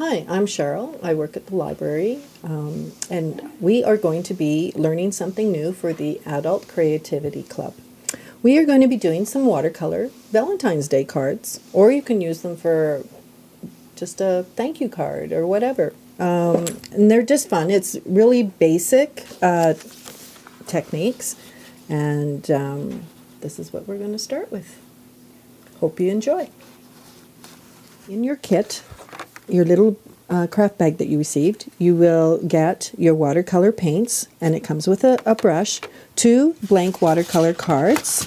Hi, I'm Cheryl. I work at the library, and we are going to be learning something new for the Adult Creativity Club. We are going to be doing some watercolor Valentine's Day cards, or you can use them for just a thank you card or whatever. And they're just fun. It's really basic techniques, and this is what we're going to start with. Hope you enjoy. In your kit, your little craft bag that you received, you will get your watercolor paints, and it comes with a brush, 2 blank watercolor cards,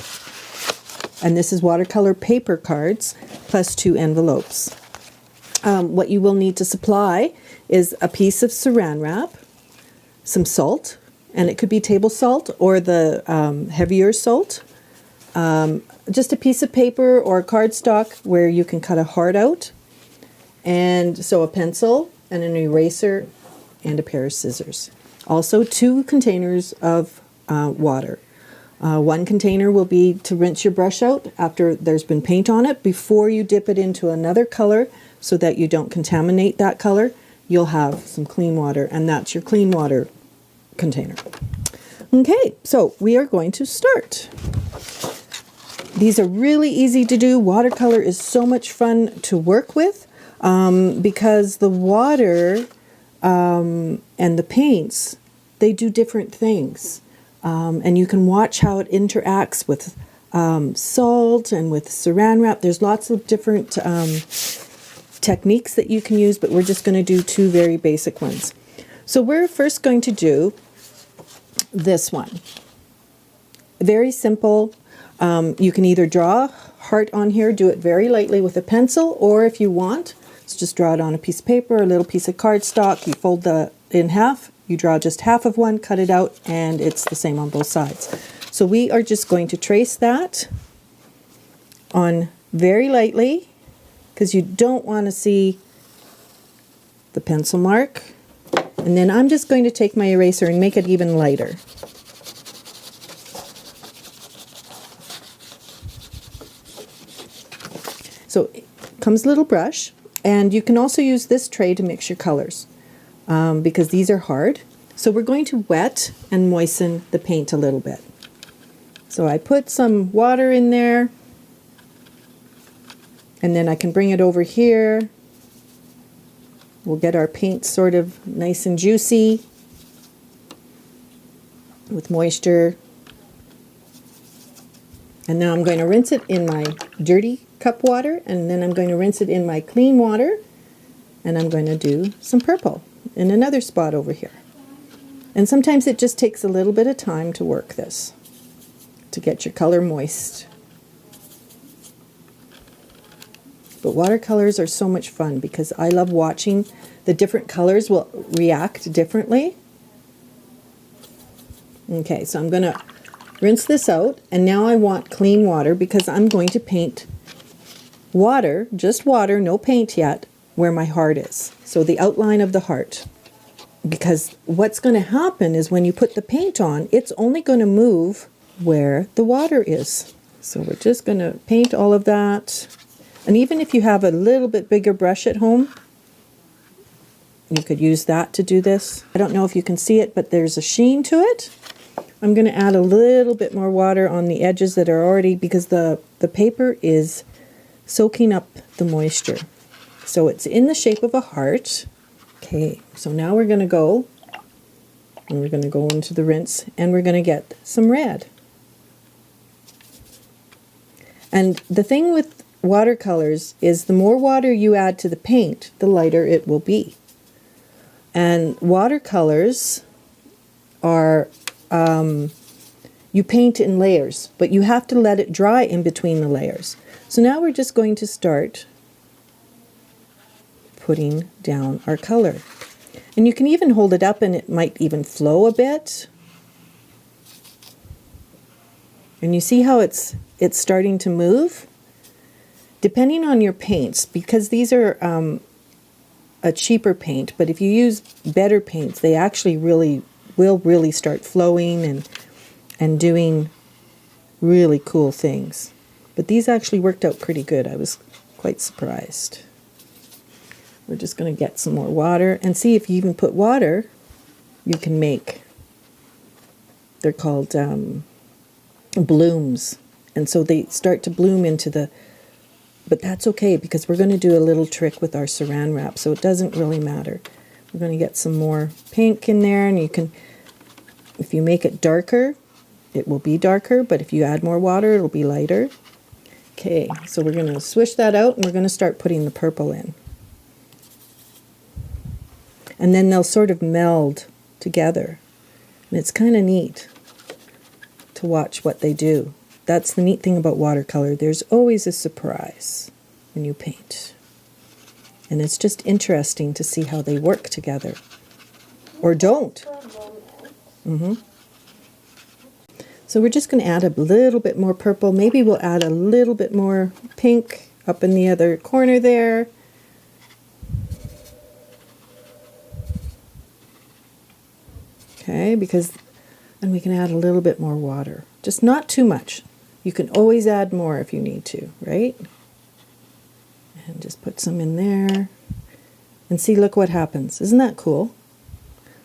and this is watercolor paper cards, plus 2 envelopes. What you will need to supply is a piece of saran wrap, some salt, and it could be table salt or the heavier salt, just a piece of paper or cardstock where you can cut a heart out, and so a pencil and an eraser and a pair of scissors. Also 2 containers of water. One container will be to rinse your brush out after there's been paint on it before you dip it into another color so that you don't contaminate that color. You'll have some clean water, and that's your clean water container. Okay, so we are going to start. These are really easy to do. Watercolor is so much fun to work with. Because the water and the paints, they do different things. And you can watch how it interacts with salt and with saran wrap. There's lots of different techniques that you can use, but we're just going to do 2 very basic ones. So we're first going to do this one. Very simple. You can either draw a heart on here, do it very lightly with a pencil, or if you want, just draw it on a piece of paper, a little piece of cardstock. You fold it in half, you draw just half of one, cut it out, and it's the same on both sides. So we are just going to trace that on very lightly, because you don't want to see the pencil mark. And then I'm just going to take my eraser and make it even lighter. So comes a little brush. And you can also use this tray to mix your colors because these are hard. So we're going to wet and moisten the paint a little bit. So I put some water in there, and then I can bring it over here. We'll get our paint sort of nice and juicy with moisture. And now I'm going to rinse it in my dirty cup water, and then I'm going to rinse it in my clean water, and I'm going to do some purple in another spot over here. And sometimes it just takes a little bit of time to work this, to get your color moist. But watercolors are so much fun because I love watching the different colors will react differently. Okay, so I'm going to rinse this out, and now I want clean water because I'm going to paint water, just water, no paint yet, where my heart is. So the outline of the heart. Because what's going to happen is when you put the paint on, it's only going to move where the water is. So we're just going to paint all of that. And even if you have a little bit bigger brush at home, you could use that to do this. I don't know if you can see it, but there's a sheen to it. I'm going to add a little bit more water on the edges that are already, because the paper is soaking up the moisture. So it's in the shape of a heart. Okay, so now we're going to go, and we're going to go into the rinse, and we're going to get some red. And the thing with watercolors is the more water you add to the paint, the lighter it will be. And watercolors are, you paint in layers, but you have to let it dry in between the layers. So now we're just going to start putting down our color. And you can even hold it up and it might even flow a bit. And you see how it's starting to move? Depending on your paints, because these are a cheaper paint, but if you use better paints, they actually will really start flowing and doing really cool things. But these actually worked out pretty good. I was quite surprised. We're just going to get some more water and see if you even put water, you can make, they're called blooms. And so they start to bloom into the, but that's okay because we're going to do a little trick with our saran wrap, so it doesn't really matter. We're going to get some more pink in there, and you can, if you make it darker, it will be darker, but if you add more water, it'll be lighter. Okay, so we're going to swish that out, and we're going to start putting the purple in. And then they'll sort of meld together. And it's kind of neat to watch what they do. That's the neat thing about watercolor. There's always a surprise when you paint. And it's just interesting to see how they work together. Or don't. So we're just going to add a little bit more purple. Maybe we'll add a little bit more pink up in the other corner there. Okay, because, and we can add a little bit more water. Just not too much. You can always add more if you need to, right? And just put some in there. And see, look what happens. Isn't that cool?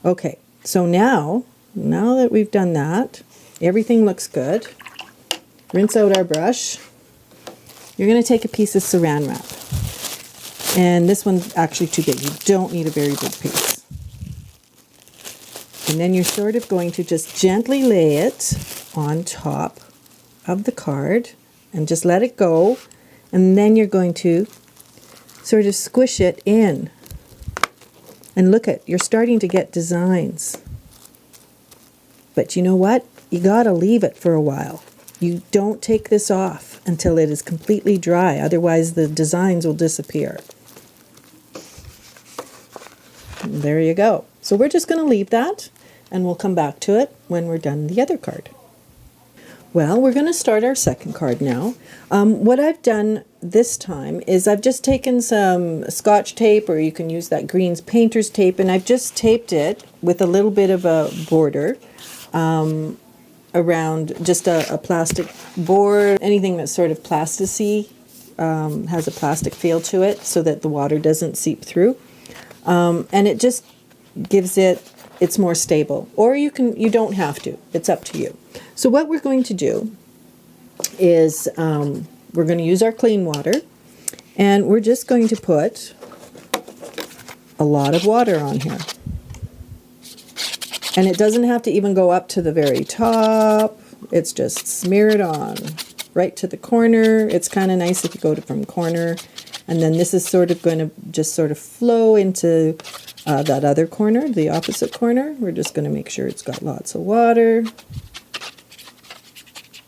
Okay, so now that we've done that, everything looks good. Rinse out our brush. You're going to take a piece of saran wrap. And this one's actually too big. You don't need a very big piece. And then you're sort of going to just gently lay it on top of the card and just let it go. And then you're going to sort of squish it in. And look at, you're starting to get designs. But you know what? You got to leave it for a while. You don't take this off until it is completely dry. Otherwise the designs will disappear. And there you go. So we're just going to leave that. And we'll come back to it when we're done the other card. Well, we're going to start our second card now. What I've done this time is I've just taken some Scotch tape, or you can use that Green's painter's tape, and I've just taped it with a little bit of a border around just a plastic board, anything that's sort of plastic-y, has a plastic feel to it so that the water doesn't seep through. And it just gives it, it's more stable. Or you don't have to. It's up to you. So what we're going to do is we're going to use our clean water, and we're just going to put a lot of water on here. And it doesn't have to even go up to the very top. It's just smear it on right to the corner. It's kind of nice if you go from corner. And then this is sort of going to just sort of flow into that other corner, the opposite corner. We're just going to make sure it's got lots of water.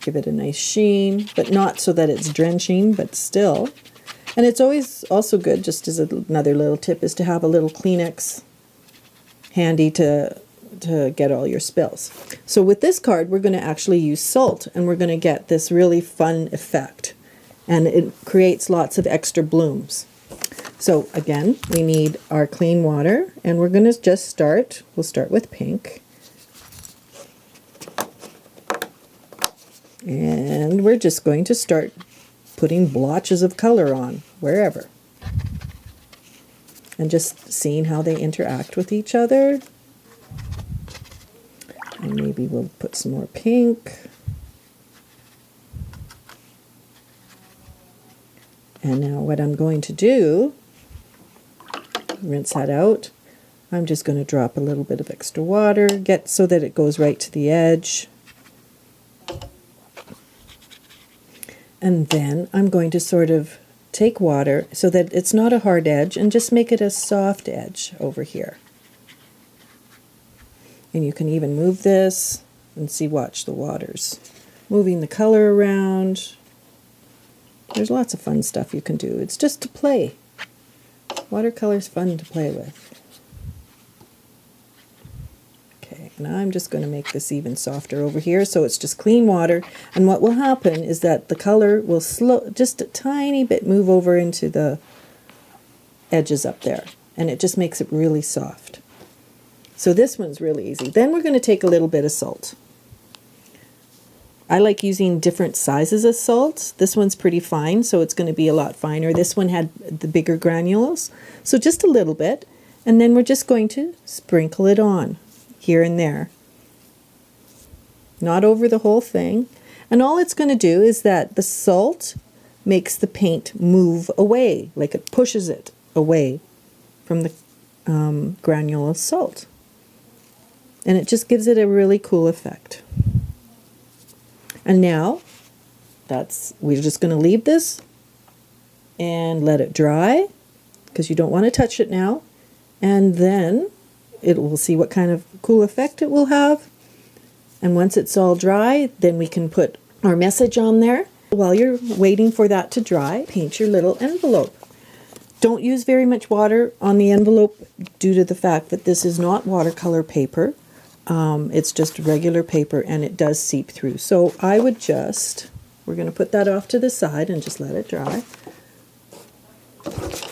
Give it a nice sheen, but not so that it's drenching, but still. And it's always also good, just as another little tip, is to have a little Kleenex handy to get all your spills. So with this card, we're going to actually use salt, and we're going to get this really fun effect. And it creates lots of extra blooms. So again, we need our clean water, and we're going to just start. We'll start with pink. And we're just going to start putting blotches of color on wherever. And just seeing how they interact with each other. And maybe we'll put some more pink. And now what I'm going to do, rinse that out. I'm just going to drop a little bit of extra water, get so that it goes right to the edge. And then I'm going to sort of take water so that it's not a hard edge and just make it a soft edge over here. And you can even move this and see, watch the waters. Moving the color around. There's lots of fun stuff you can do. It's just to play. Watercolor's fun to play with. Okay, and I'm just going to make this even softer over here, so it's just clean water. And what will happen is that the color will just a tiny bit move over into the edges up there, and it just makes it really soft. So this one's really easy. Then we're going to take a little bit of salt. I like using different sizes of salt. This one's pretty fine, so it's going to be a lot finer. This one had the bigger granules, so just a little bit. And then we're just going to sprinkle it on here and there. Not over the whole thing. And all it's going to do is that the salt makes the paint move away, like it pushes it away from the granule salt. And it just gives it a really cool effect. And now, we're just going to leave this and let it dry, because you don't want to touch it now. And then we'll see what kind of cool effect it will have. And once it's all dry, then we can put our message on there. While you're waiting for that to dry, paint your little envelope. Don't use very much water on the envelope due to the fact that this is not watercolor paper. It's just regular paper, and it does seep through. So I would we're going to put that off to the side and just let it dry.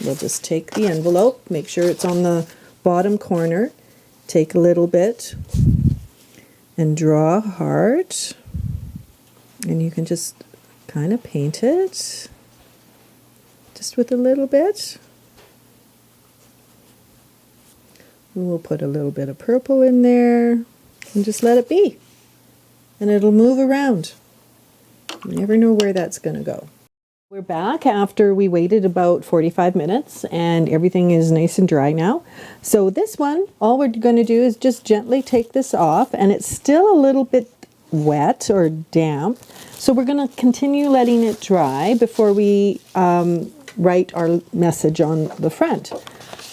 We'll just take the envelope, make sure it's on the bottom corner, take a little bit and draw a heart, and you can just kind of paint it just with a little bit. We'll put a little bit of purple in there and just let it be, and it'll move around. You never know where that's going to go. We're back after we waited about 45 minutes, and everything is nice and dry now. So this one, all we're going to do is just gently take this off, and it's still a little bit wet or damp. So we're going to continue letting it dry before we write our message on the front.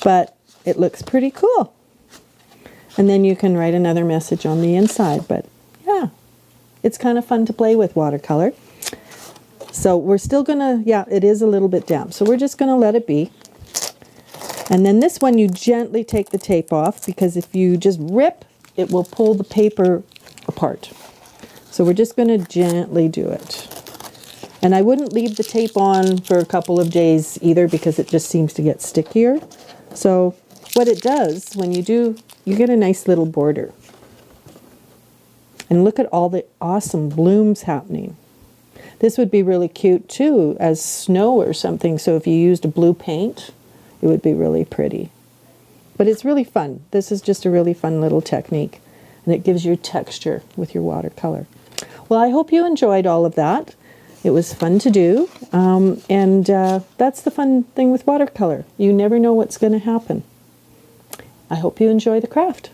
But it looks pretty cool. And then you can write another message on the inside. But yeah, it's kind of fun to play with watercolor. So we're still gonna, it is a little bit damp. So we're just gonna let it be. And then this one, you gently take the tape off, because if you just rip, it will pull the paper apart. So we're just gonna gently do it. And I wouldn't leave the tape on for a couple of days either, because it just seems to get stickier. So what it does, when you do, you get a nice little border. And look at all the awesome blooms happening. This would be really cute too as snow or something. So if you used a blue paint, it would be really pretty. But it's really fun. This is just a really fun little technique. And it gives you texture with your watercolor. Well, I hope you enjoyed all of that. It was fun to do. That's the fun thing with watercolor. You never know what's going to happen. I hope you enjoy the craft.